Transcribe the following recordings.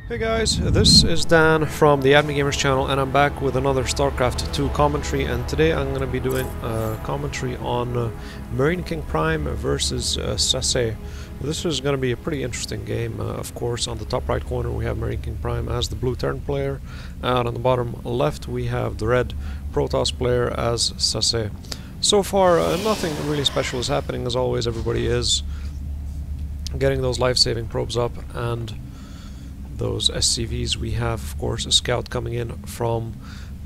Hey guys, this is Dan from the AddMeGamers channel, and I'm back with another StarCraft 2 commentary, and today I'm going to be doing a commentary on MarineKingPrime versus SASE. This is going to be a pretty interesting game. Of course, on the top right corner we have MarineKingPrime as the blue Terran player, and on the bottom left we have the red Protoss player as SASE. So far nothing really special is happening. As always, everybody is getting those life-saving probes up and those SCVs. We have, of course, a scout coming in from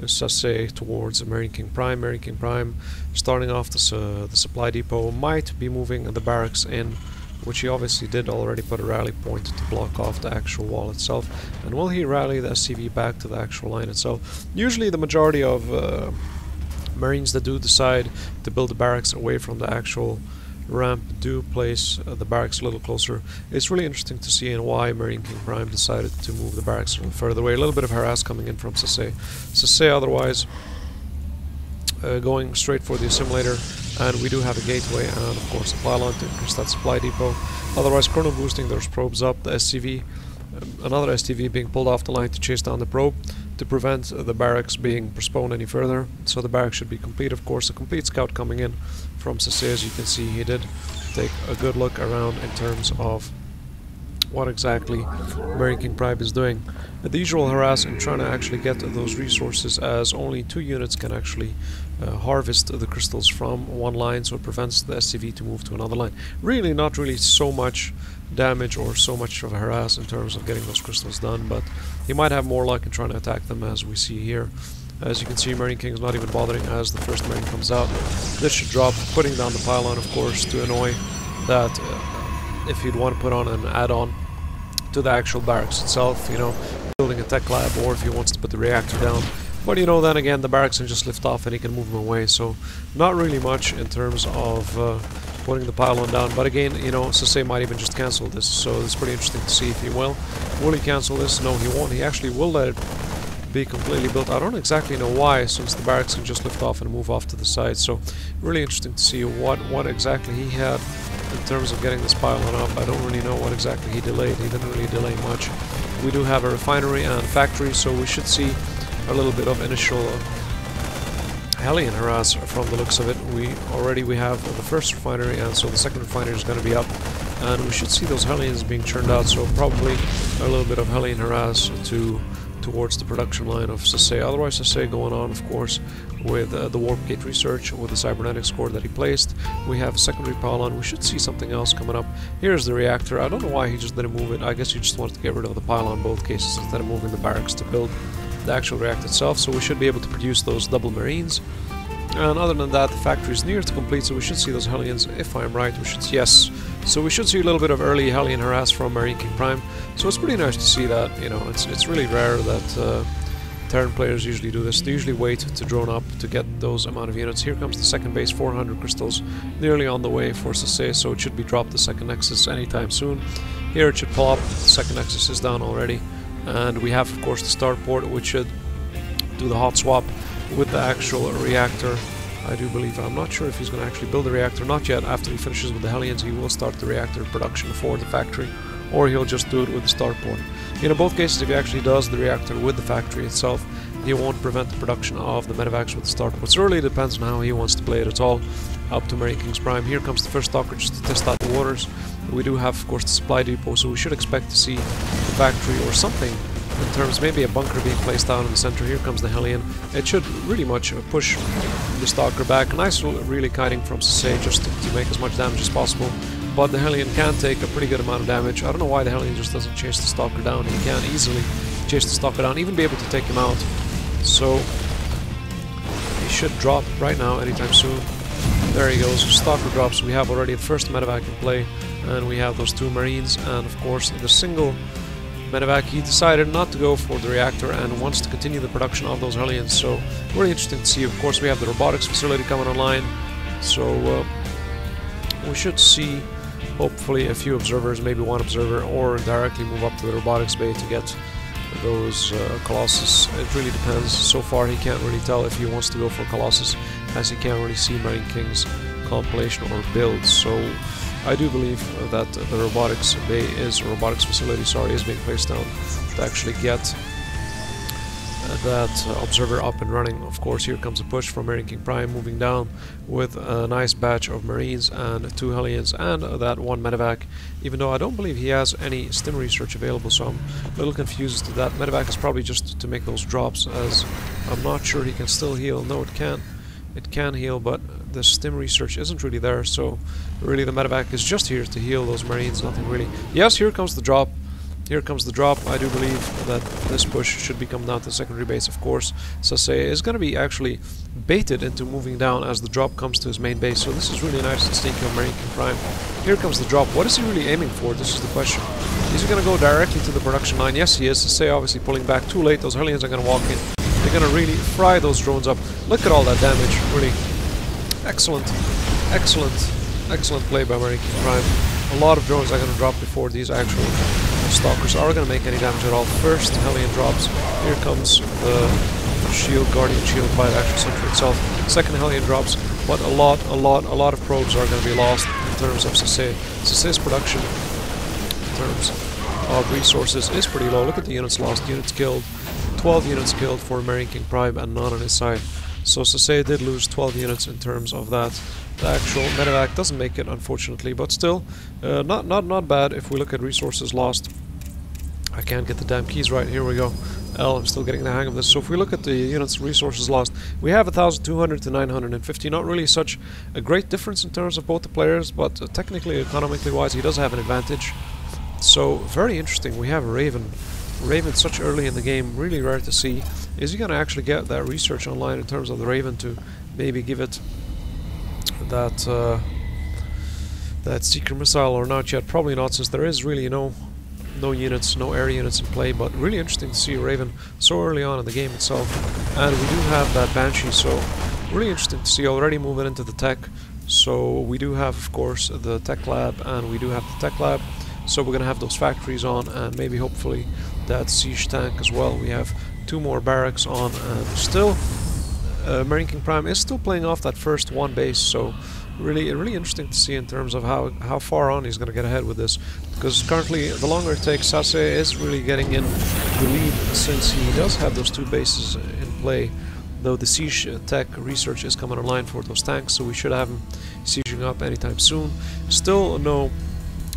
SASE towards MarineKingPrime. MarineKingPrime starting off the supply depot, might be moving the barracks in, which he obviously did already put a rally point to block off the actual wall itself. And will he rally the SCV back to the actual line itself? Usually the majority of Marines that do decide to build the barracks away from the actual ramp do place the barracks a little closer. It's really interesting to see why MarineKingPrime decided to move the barracks a little further away. A little bit of harass coming in from SASE. SASE otherwise going straight for the assimilator, and we do have a gateway and of course a pylon to increase that supply depot. Otherwise chrono boosting those probes up, the SCV, another STV being pulled off the line to chase down the probe to prevent the barracks being postponed any further. So the barracks should be complete. Of course, a complete scout coming in from SASE. As you can see, he did take a good look around in terms of what exactly MarineKingPrime is doing. The usual harass in trying to actually get those resources, as only 2 units can actually harvest the crystals from one line, so it prevents the SCV to move to another line. Really not really so much damage or so much of a harass in terms of getting those crystals done, but he might have more luck in trying to attack them, as we see here. As you can see, Marine King is not even bothering as the first Marine comes out. This should drop, putting down the pylon, of course, to annoy that if you'd want to put on an add-on to the actual barracks itself, you know, building a tech lab, or if he wants to put the reactor down. But you know, then again, the barracks can just lift off and he can move them away, so not really much in terms of putting the pylon down. But again, you know, SASE might even just cancel this, so it's pretty interesting to see if he will. Will he cancel this? No, he won't. He actually will let it be completely built. I don't exactly know why, since the barracks can just lift off and move off to the side. So really interesting to see what exactly he had in terms of getting this pylon up. I don't really know what exactly he delayed. He didn't really delay much. We do have a refinery and factory, so we should see a little bit of initial Hellion harass from the looks of it. We have the first refinery, and so the second refinery is going to be up, and we should see those Hellions being churned out, so probably a little bit of Hellion harass towards the production line of SASE. Otherwise, SASE going on, of course, with the warp gate research with the cybernetics core that he placed. We have a secondary pylon. We should see something else coming up. Here's the reactor. I don't know why he just didn't move it. I guess he just wanted to get rid of the pylon in both cases instead of moving the barracks to build the actual reactor itself. So we should be able to produce those double marines. And other than that, the factory is near to complete, so we should see those Hellions, if I'm right. We should, yes. So we should see a little bit of early Hellion harass from MarineKingPrime. So it's pretty nice to see that. You know, it's really rare that Terran players usually do this. They usually wait to drone up to get those amount of units. Here comes the second base, 400 crystals, nearly on the way for SASE, so it should be dropped the second nexus anytime soon. Here it should pull up. The second nexus is down already. And we have, of course, the starport, which should do the hot swap with the actual reactor. I do believe, I'm not sure if he's going to actually build the reactor, not yet. After he finishes with the Hellions, he will start the reactor production for the factory, or he'll just do it with the starport. In both cases, if he actually does the reactor with the factory itself, he won't prevent the production of the medevacs with the starport. So it really depends on how he wants to play it. It's all up to MarineKingPrime. Here comes the first stalker just to test out the waters. We do have, of course, the supply depot, so we should expect to see the factory or something in terms, maybe a bunker being placed down in the center. Here comes the Hellion. It should really much push the stalker back. Nice really kiting from SASE just to make as much damage as possible. But the Hellion can take a pretty good amount of damage. I don't know why the Hellion just doesn't chase the stalker down. He can easily chase the stalker down, even be able to take him out. So he should drop right now anytime soon. There he goes. Stalker drops. We have already the first medevac in play, and we have those 2 marines, and of course the single medevac. He decided not to go for the reactor and wants to continue the production of those Hellions, so really interesting to see. Of course, we have the robotics facility coming online, so we should see hopefully a few observers, maybe 1 observer, or directly move up to the robotics bay to get those Colossus. It really depends. So far he can't really tell if he wants to go for Colossus, as he can't really see Marine King's compilation or build, so I do believe that the robotics facility, sorry, is being placed down to actually get that observer up and running. Of course, here comes a push from MarineKingPrime, moving down with a nice batch of Marines and 2 Hellions and that 1 medevac, even though I don't believe he has any stim research available, so I'm a little confused. That medevac is probably just to make those drops, as I'm not sure he can still heal. No, it can't. It can heal, but the stim research isn't really there, so really the medevac is just here to heal those Marines, nothing really. Yes, here comes the drop. Here comes the drop. I do believe that this push should be coming down to the secondary base. Of course, SASE is going to be actually baited into moving down as the drop comes to his main base, so this is really nice and sneaky on MarineKingPrime. Here comes the drop. What is he really aiming for? This is the question. Is he going to go directly to the production line? Yes, he is. SASE obviously pulling back too late. Those Hellions are going to walk in. They're going to really fry those drones up. Look at all that damage. Really excellent, excellent, excellent play by MarineKingPrime. A lot of drones are going to drop before these actual Stalkers are going to make any damage at all. First Hellion drops. Here comes the shield, Guardian shield by the actual sentry itself. Second Hellion drops, but a lot of probes are going to be lost in terms of SASE. SASE's production in terms of resources is pretty low. Look at the units lost, units killed. 12 units killed for MarineKingPrime and none on his side. So SASE did lose 12 units in terms of that. The actual medevac doesn't make it, unfortunately, but still not bad if we look at resources lost. I can't get the damn keys right. Here we go. I'm still getting the hang of this. So if we look at the units resources lost, we have 1,200 to 950. Not really such a great difference in terms of both the players, but technically, economically wise, he does have an advantage. So very interesting. We have Raven. Raven such early in the game, really rare to see. Is he going to actually get that research online in terms of the Raven to maybe give it that that seeker missile or not yet? Probably not, since there is really no units, no air units in play, but really interesting to see Raven so early on in the game itself. And we do have that Banshee, so really interesting to see already moving into the tech. So we do have, of course, the tech lab, and we do have the tech lab, so we're gonna have those factories on, and maybe hopefully that siege tank as well. We have 2 more barracks on, and still MarineKingPrime is still playing off that first 1 base, so really interesting to see in terms of how far on he's going to get ahead with this, because currently the longer it takes, SASE is really getting in the lead, since he does have those 2 bases in play, though the siege tech research is coming online for those tanks, so we should have him sieging up anytime soon. Still no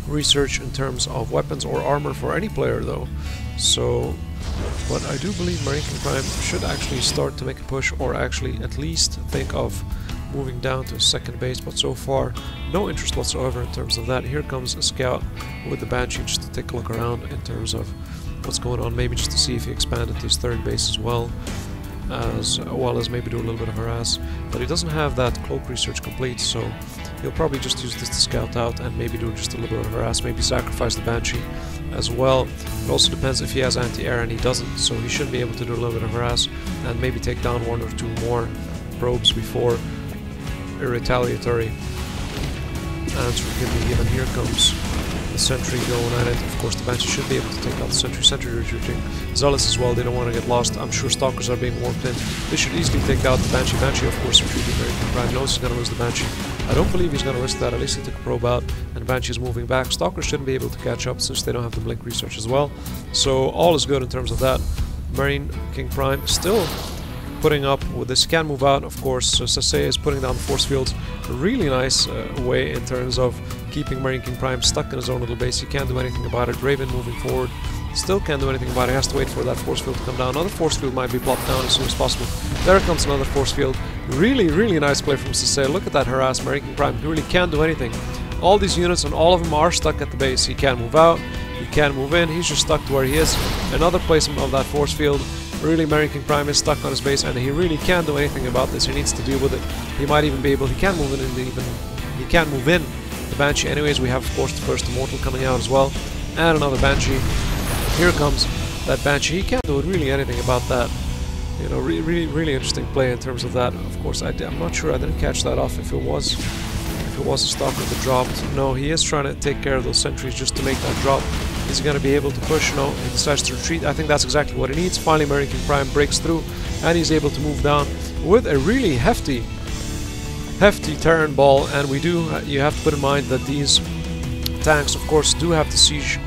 research in terms of weapons or armor for any player though, so but I do believe MarineKingPrime should actually start to make a push, or actually at least think of moving down to a second base, but so far no interest whatsoever in terms of that. Here comes a scout with the Banshee just to take a look around in terms of what's going on, maybe just to see if he expanded his third base as well as maybe do a little bit of harass, but he doesn't have that cloak research complete, so he'll probably just use this to scout out and maybe do just a little bit of harass, maybe sacrifice the Banshee as well. It also depends if he has anti-air, and he doesn't, so he should be able to do a little bit of harass and maybe take down 1 or 2 more probes before a retaliatory answer can be given. Here comes the sentry going at it. Of course, the Banshee should be able to take out the sentry. Sentry retreating. Zealous as well, they don't want to get lost. I'm sure Stalkers are being warped in. They should easily take out the Banshee. Banshee, of course, retreating. MarineKingPrime knows he's going to lose the Banshee. I don't believe he's going to risk that. At least he took a probe out, and Banshee is moving back. Stalkers shouldn't be able to catch up since they don't have the blink research as well. So all is good in terms of that. MarineKingPrime still putting up with this. Can move out, of course. So SASE is putting down the force fields. A really nice way in terms of keeping MarineKingPrime stuck in his own little base. He can't do anything about it. Raven moving forward. Still can't do anything about it. He has to wait for that force field to come down. Another force field might be plopped down as soon as possible. There comes another force field. Really nice play from SASE. Look at that harass. MarineKingPrime. He really can't do anything. All these units and all of them are stuck at the base. He can't move out. He can't move in. He's just stuck to where he is. Another placement of that force field. Really, MarineKingPrime is stuck on his base, and he really can't do anything about this. He needs to deal with it. He might even be able. He can't move in. He can't move in the Banshee. Anyways, we have, of course, the first Immortal coming out as well, and another Banshee. Here comes that Banshee. He can't do really anything about that. You know, really interesting play in terms of that. Of course, I'm not sure. I didn't catch that off. If it was a Stalker that dropped. No, he is trying to take care of those sentries just to make that drop. Is he going to be able to push? No, he decides to retreat. I think that's exactly what he needs. Finally, MarineKingPrime breaks through, and he's able to move down with a really hefty Terran ball. And you have to put in mind that these tanks, of course, do have the siege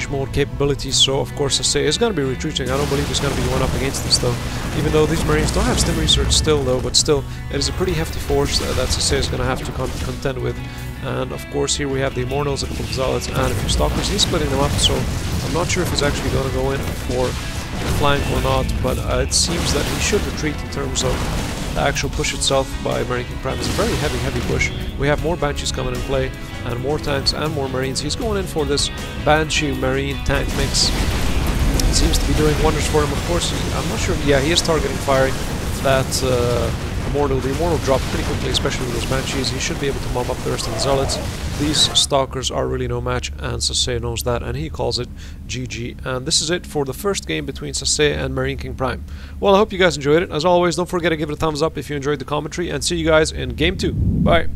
mode capabilities, so of course SASE is going to be retreating. I don't believe he's going to be one up against this though, even though these Marines don't have stim research still though, but still it is a pretty hefty force that SASE is going to have to contend with. And of course here we have the Immortals, a couple of Zealots and a few Stalkers. He's splitting them up, so I'm not sure if he's actually going to go in for the flank or not, but it seems that he should retreat in terms of the actual push itself by MarineKingPrime. It's a very heavy push. We have more Banshees coming in play, and more tanks and more Marines. He's going in for this Banshee Marine tank mix. It seems to be doing wonders for him. Of course, I'm not sure. Yeah, he is targeting firing that Immortal. The Immortal dropped pretty quickly, especially with those Banshees. He should be able to mop up the rest of the Zealots. These Stalkers are really no match, and SASE knows that, and he calls it GG. And this is it for the first game between SASE and MarineKingPrime. Well, I hope you guys enjoyed it. As always, don't forget to give it a thumbs up if you enjoyed the commentary, and see you guys in Game 2. Bye!